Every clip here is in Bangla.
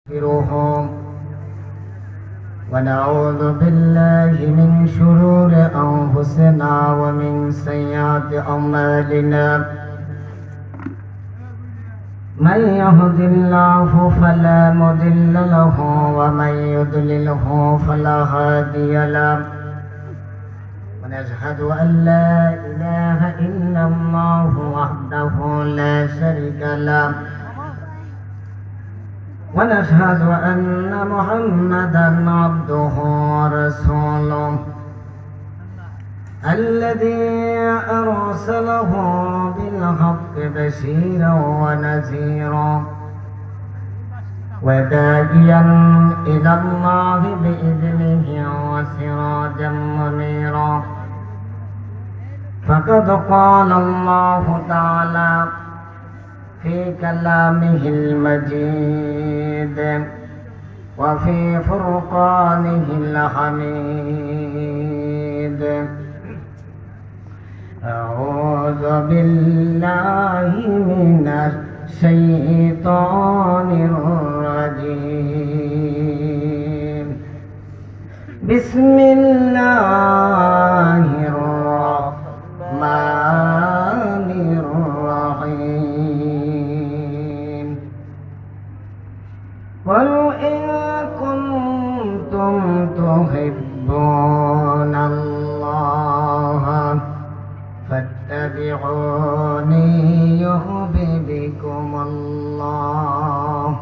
نستغفرهم ونعوذ بالله من شرور أنفسنا ومن سيئات أعمالنا من يهد الله فلا مضل له ومن يضلله فلا هادي له ونشهد أن لا إله إلا الله وحده لا شريك له ونشهد أن محمدا عبده ورسوله الذي أرسله بالحق بشيرا ونذيرا وداعيا إلى الله بإذنه وسراجا منيرا فقد قال الله تعالى في كلامه المجيد وفي فرقانه الحميد أعوذ بالله من الشيطان الرجيم بسم الله الرحمن الرحيم قل إن كنتم تحبون الله فاتبعوني يحببكم الله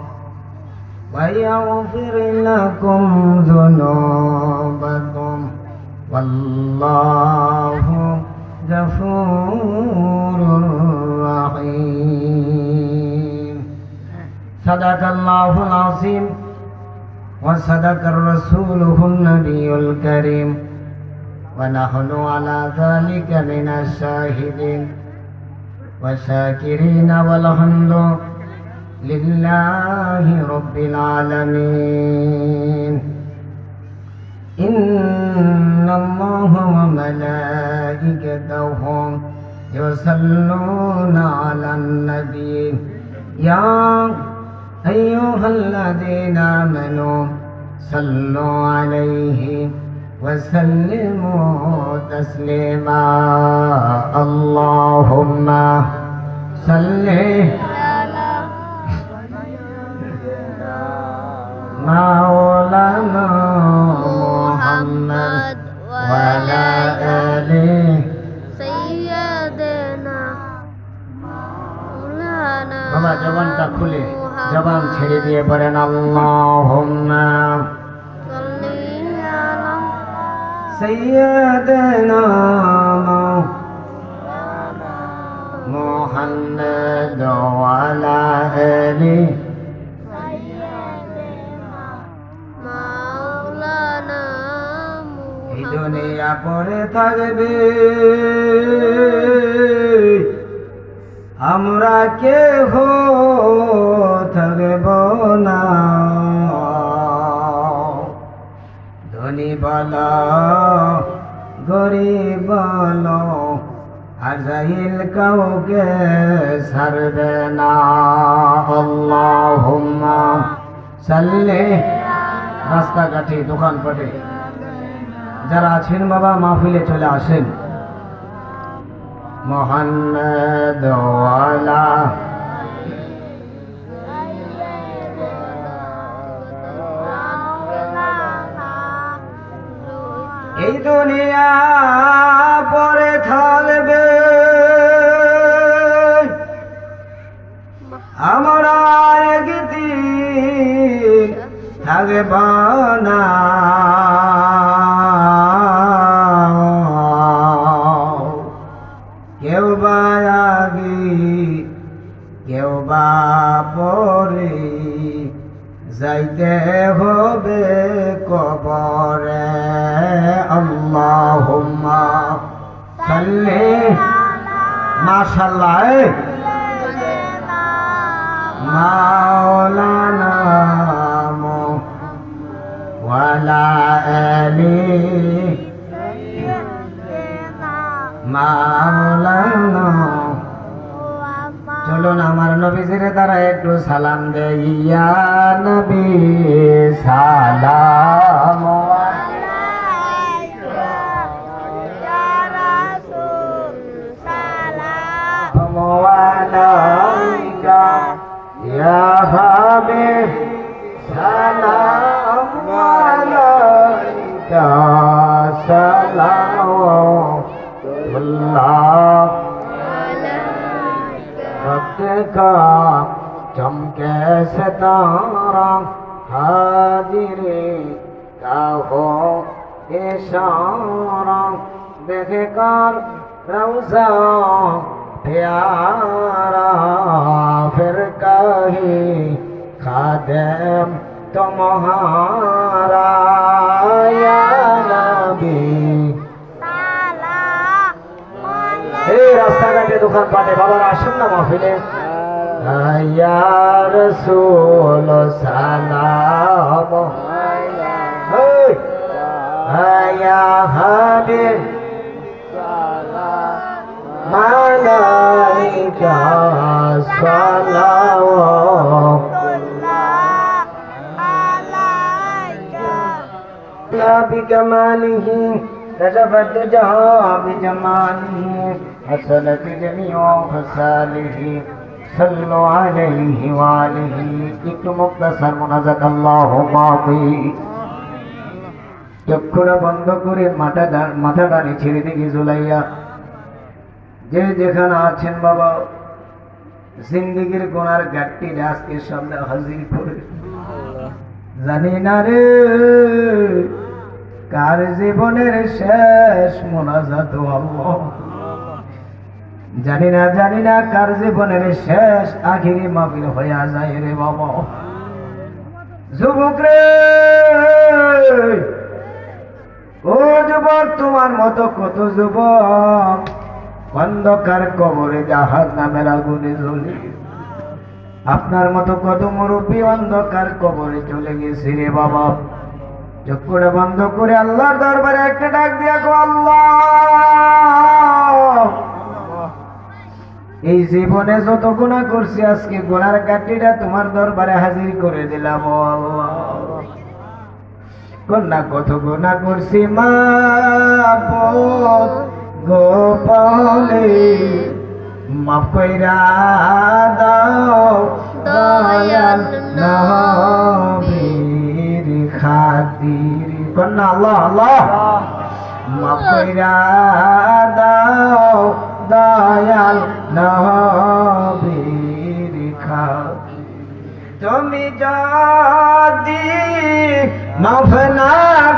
ويغفر لكم ذنوبكم والله غفور رحيم صدق الله العظيم وصدق رسوله النبي الكريم ونحن على ذلك من الشاهدين والشاكرين والحمد لله رب العالمين إن الله وملائكته يصلون على النبي يا أيها الذين آمنوا صلوا عليه وسلموا تسليما اللهم صل مولانا محمد وعلى آله سيدنا مولانا বাবা জবানটা খুলে জবান ছেড়ে দিয়ে পড়েন আল্লাহুম্মা سيدنا محمد وعلى آله مولانا এই দুনিয়া পড়ে থাকবে আমরা কেহ থাকব না ধনী বলো গরিব বলো আজাইল কাউকে ছাড়বে না আল্লাহুম্মা সাল্লি রাস্তাঘাটে দোকানপাটে যারা আছেন বাবা মাহফিলে চলে আসেন মুহাম্মদ ওয়ালা এই দুনিয়া পরে থাকবে আমরা একদিন থাকব না কেউ বা আগে কেউ বা পরে যাইতে হবে কবরে আল্লাহুম্মা সাল্লি মাশাআল্লাহ মাওলানা ওয়ালা আলি মাওলানা চলুন আমার নবীজির দ্বারা একটু সালাম দেই ইয়া নবী সালাম আলাইকা ইয়া হাবিব সালাম আলাইকা সালামুল্লাহ वक्त का चमके सितारा हाजिरे का हो इशारा देखे कर रौज़ा प्यारा फिर कही खादिम तुम्हारा या नबी এই রাস্তাঘাটে দোকান পাটে বাবার আসেন না মাহফিলে ইয়া রাসূল সালাম ইয়া হাবিব সালাম আলাইকা সালামুল্লাহ বিকামালিহি كشف الدجى بجماله حسنت جميع خصاله صلوا عليه وآله একটু মুক্তাসার মুনাজাত আল্লাহুম্মা আমিন চক্ষুটা বন্ধ করে মাথাটা নিচের দিকে ঝুলাইয়া যে যেখানে আছেন বাবা জিন্দেগির গুনার ঘাটতি আজকে সামনে হাজির করে জানি না রে কার জীবনের শেষ মোনাজাত আল্লাহ জানি না কার জীবনের শেষ আখিরি মাহফিল হইয়া যায় রে বাবা যুবক রে ও যুবক তোমার মতো কত যুবক অন্ধকার কবরে জাহান্নামের আগুনে জ্বলে আপনার মতো কত মুরব্বী অন্ধকার কবরে চলে গেছে রে বাবা চক্ষুটা বন্ধ করে আল্লাহর দরবারে একটা ডাক দিয়া গো আল্লাহ এই জীবনে যত গুনাহ করছি আজকে গুনার কাঠিটা তোমার দরবারে হাজির করে দিলাম ও আল্লাহ কত গুনাহ করছি মাবুদ গোপালে মাফ কইরা দাও দয়াল নবীর খাতির কন্না আল্লাহ আল্লাহ মাফ কইরা দাও দয়াল নবীর খাতির তুমি যদি মাফ না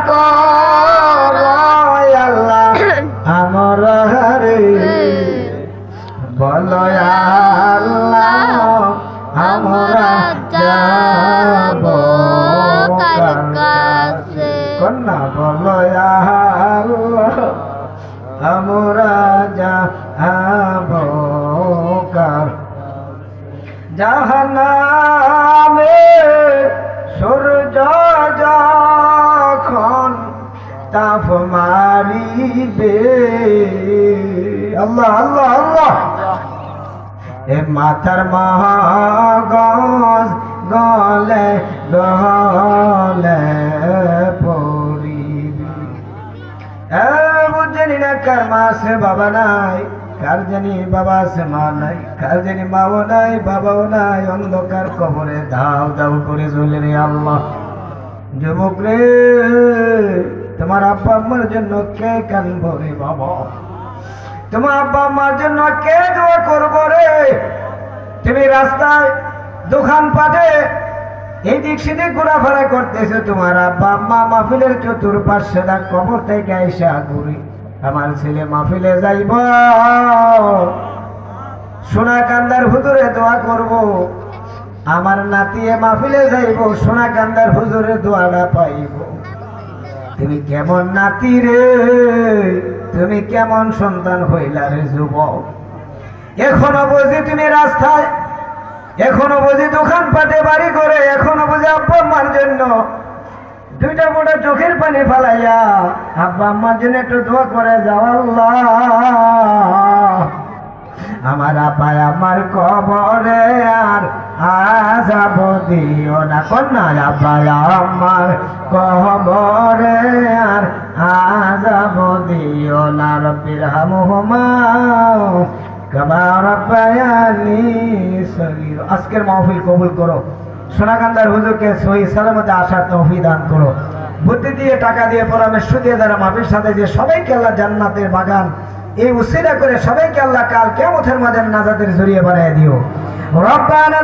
করো আল্লাহ আমার হরে বলো আল্লাহ আমরা যাব কার কাছে কন্যা বলো আল্লাহ আমরা যাব কার জাহান্নামে সূর্য যখন তাপ মারিবে আল্লাহ আল্লাহ আল্লাহ এ মাথার মহাগজ গলে গলে পড়িবে বুঝনি না কার মা আছে বাবা নাই কার জানি বাবা আছে মা নাই কার জানি মাও নাই বাবাও নাই অন্ধকার কবরে দাও দাও করে জ্বলে রে আল্লাহ যুবক রে তোমার আব্বা আম্মার জন্য কে কাঁদবো রে বাবা তোমার আব্বা আম্মার জন্য কে দোয়া করবো রে তুমি রাস্তায় দোকান পাটে এইদিক সেদিক ঘোরাফেরা করতেছো তোমার আব্বা আম্মা মাহফিলের চতুর্পাশে কবর থেকে আইসা ঘুরি আমার ছেলে মাহফিলে যাইব সোনা কান্দার হুজুরে দোয়া করব আমার নাতিয়ে মাহফিলে যাইব সোনা কান্দার হুজুরে দোয়াটা পাইব তুমি কেমন নাতি রে তুমি কেমন সন্তান হইলা রে যুবক এখনো বুঝি তুমি রাস্তায় এখনো বুঝি দোকান পাটে বাড়ি করে এখনো বুঝি আব্বা আম্মার জন্য দুইটা মোটা চোখের পানি ফালাইয়া আব্বা আম্মার জন্য একটু দোয়া করে যাও আল্লাহ আমার আপায় আমার কবরে আর আযাব দিও না কন্যা আপায় আমার কবরে আর আযাব দিও না রব্বির হামহুমা কামা রাব্বায়ানি সগীর। আজকের মাহফিল কবুল করো, সোনাকান্দার হুজুরকে সহি সালামতে আসার তৌফিক দান করো। বুদ্ধি দিয়ে, টাকা দিয়ে, পরামর্শ দিয়ে যারা মাহফিল সাথে যে সবাইকে আল্লাহ জান্নাতের বাগান এই উসিলা করে সবাইকে আল্লাহ কাল কিয়ামতের মাঠে নাজাতের জড়িয়ে বানায় দিও। রব্বানা